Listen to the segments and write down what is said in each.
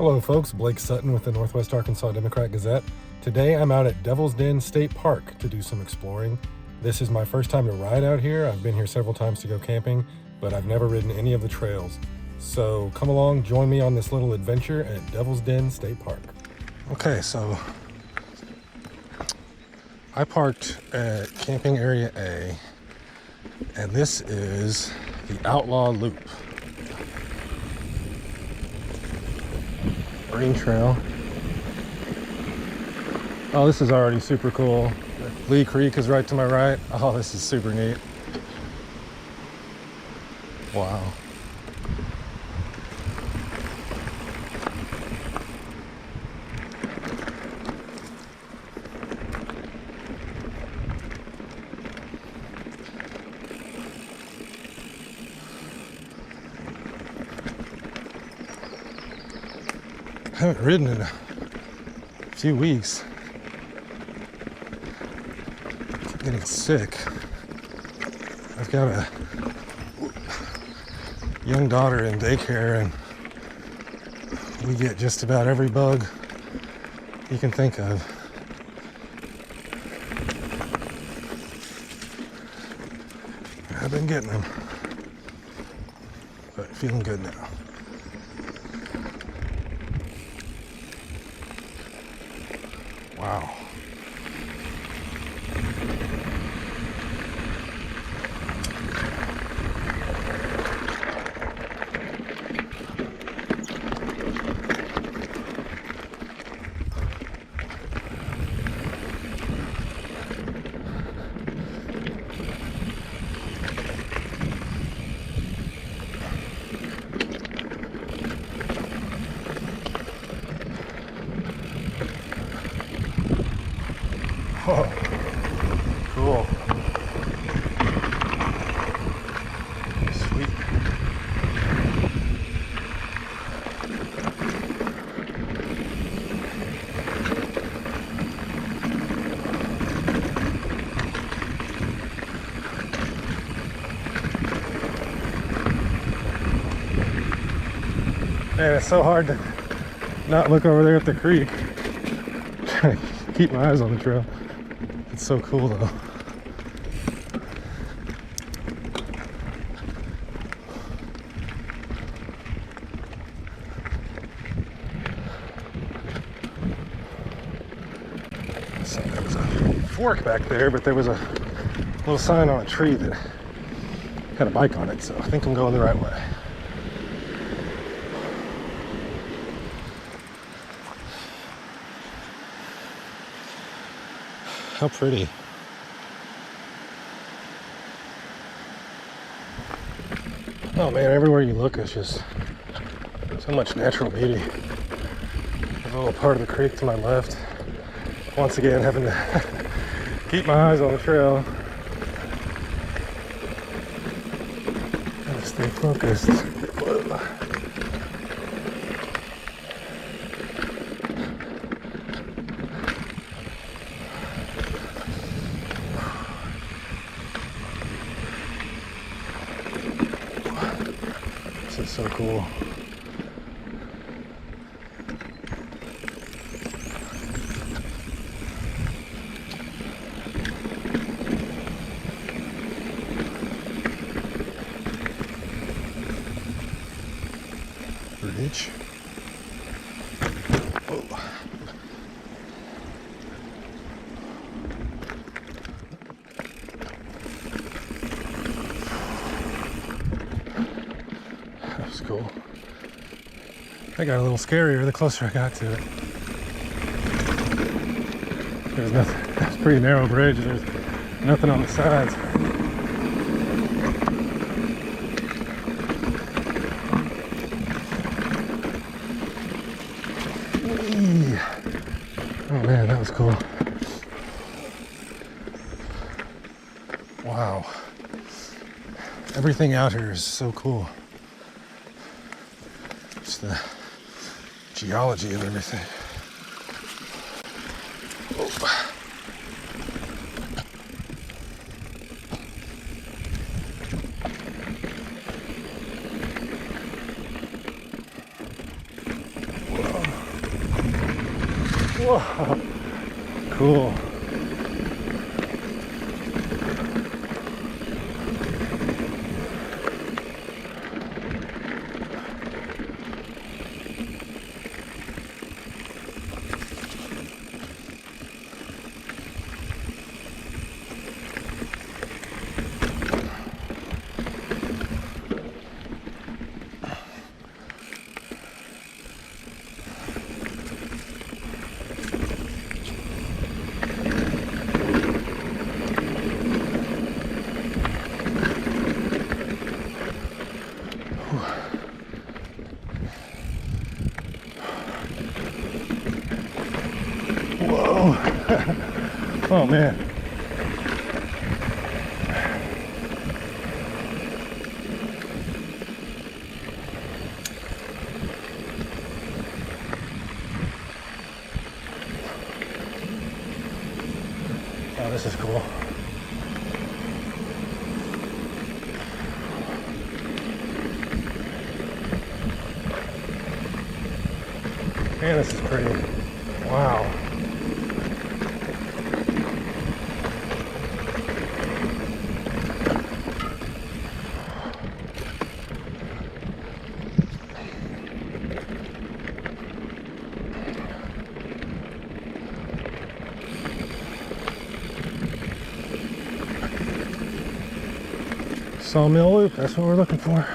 Hello folks, Blake Sutton with the Northwest Arkansas Democrat-Gazette. Today I'm out at Devil's Den State Park to do some exploring. This is my first time to ride out here. I've been here several times to go camping, but I've never ridden any of the trails. So come along, join me on this little adventure at Devil's Den State Park. Okay, so I parked at Camping Area A, and this is the Outlaw Loop. Green trail. Oh, this is already super cool. Lee Creek is right to my right. Oh, this is super neat. Wow. I haven't ridden in a few weeks. I'm getting sick. I've got a young daughter in daycare, and we get just about every bug you can think of. I've been getting them, but feeling good now. Wow. Oh, cool. Sweet. Man, it's so hard to not look over there at the creek. Trying to keep my eyes on the trail. It's so cool though. So there was a fork back there, but there was a little sign on a tree that had a bike on it, so I think I'm going the right way. How pretty. Oh man, everywhere you look is just so much natural beauty. There's a little part of the creek to my left. Once again, having to keep my eyes on the trail. Gotta stay focused. Whoa. This is so cool. Bridge. Oh. That was cool. I got a little scarier the closer I got to it. There's nothing. It's a pretty narrow bridge. There's nothing on the sides. Oh man, that was cool. Wow. Everything out here is so cool. Just the geology of everything. Oh. Whoa. Whoa, cool. Whoa. Oh man. Oh, this is cool. Man, this is pretty. Wow. Sawmill loop, that's what we're looking for.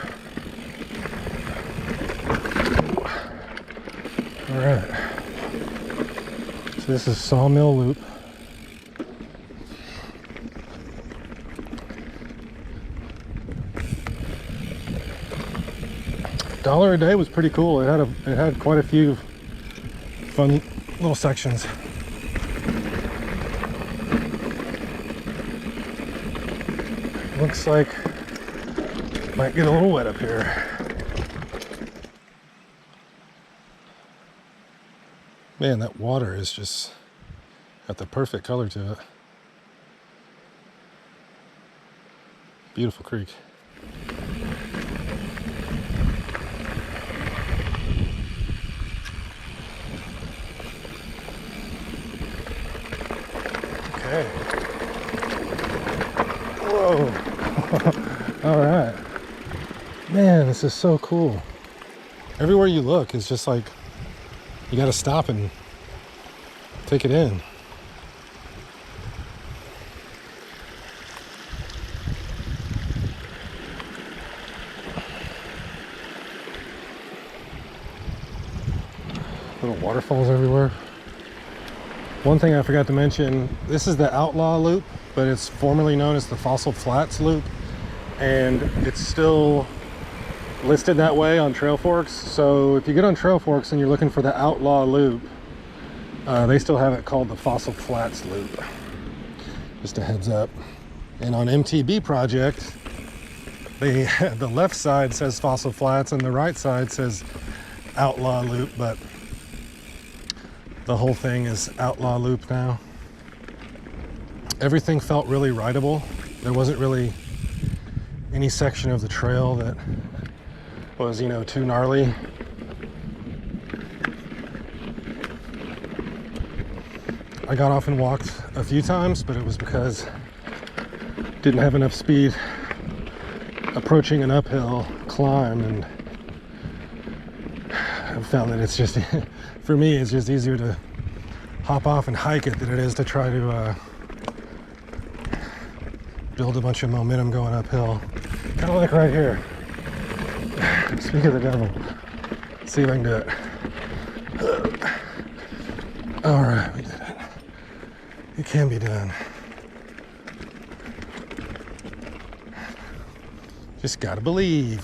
All right. So this is Sawmill Loop. $1 a day was pretty cool. It had quite a few fun little sections. Looks like might get a little wet up here. Man, that water is just got the perfect color to it. Beautiful creek. Okay. Whoa. All right. Man, this is so cool. Everywhere you look is just like, you gotta stop and take it in. Little waterfalls everywhere. One thing I forgot to mention, this is the Outlaw Loop, but it's formerly known as the Fossil Flats Loop, and it's still listed that way on Trail Forks. So if you get on Trail Forks and you're looking for the Outlaw Loop, they still have it called the Fossil Flats Loop. Just a heads up. And on MTB Project, the left side says Fossil Flats and the right side says Outlaw Loop, but the whole thing is Outlaw Loop now. Everything felt really rideable. There wasn't really any section of the trail that was, you know, too gnarly. I got off and walked a few times, but it was because I didn't have enough speed approaching an uphill climb, and I found that it's just, for me, it's just easier to hop off and hike it than it is to try to build a bunch of momentum going uphill. Kind of like right here. Speak of the devil. Let's see if I can do it. All right, we did it. It can be done. Just gotta believe.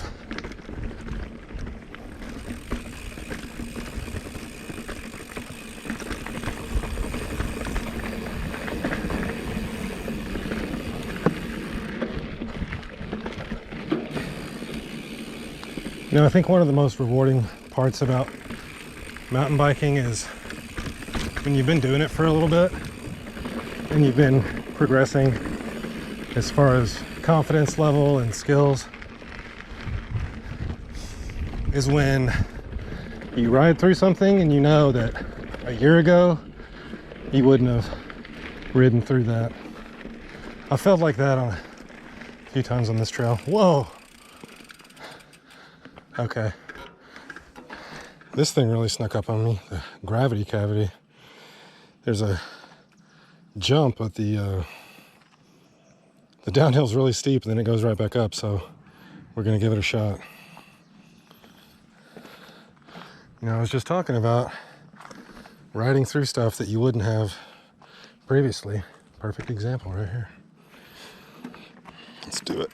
You know, I think one of the most rewarding parts about mountain biking is when you've been doing it for a little bit and you've been progressing as far as confidence level and skills, is when you ride through something and you know that a year ago you wouldn't have ridden through that. I felt like that on a few times on this trail. Whoa. Okay. This thing really snuck up on me, the gravity cavity. There's a jump, but the downhill's really steep, and then it goes right back up, so we're gonna give it a shot. You know, I was just talking about riding through stuff that you wouldn't have previously. Perfect example right here. Let's do it.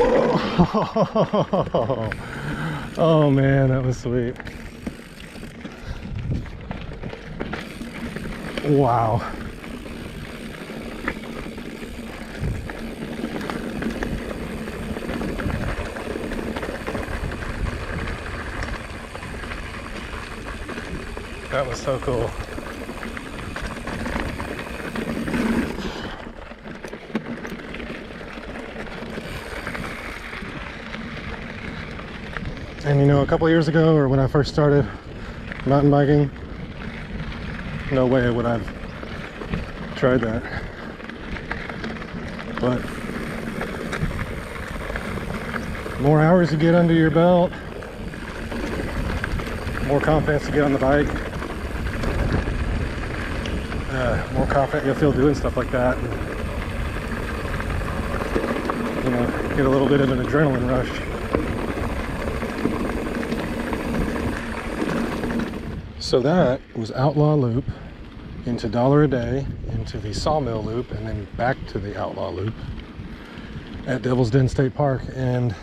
Whoa! Oh man, that was sweet. Wow. That was so cool. And you know, a couple years ago, or when I first started mountain biking, no way would I've tried that. But more hours you get under your belt, more confidence you get on the bike, more confident you'll feel doing stuff like that. And, you know, get a little bit of an adrenaline rush. So that was Outlaw Loop into Dollar a Day, into the Sawmill Loop, and then back to the Outlaw Loop at Devil's Den State Park. And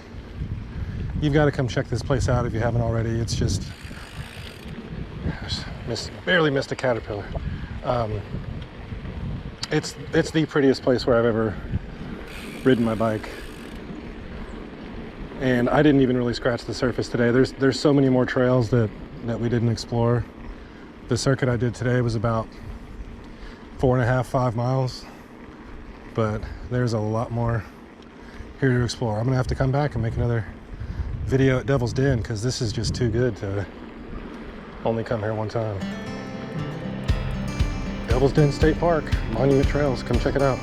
you've got to come check this place out if you haven't already. It's just barely missed a caterpillar. It's the prettiest place where I've ever ridden my bike, and I didn't even really scratch the surface today. There's so many more trails that we didn't explore. The circuit I did today was about 4.5, 5 miles, but there's a lot more here to explore. I'm gonna have to come back and make another video at Devil's Den, because this is just too good to only come here one time. Devil's Den State Park, Monument Trails, come check it out.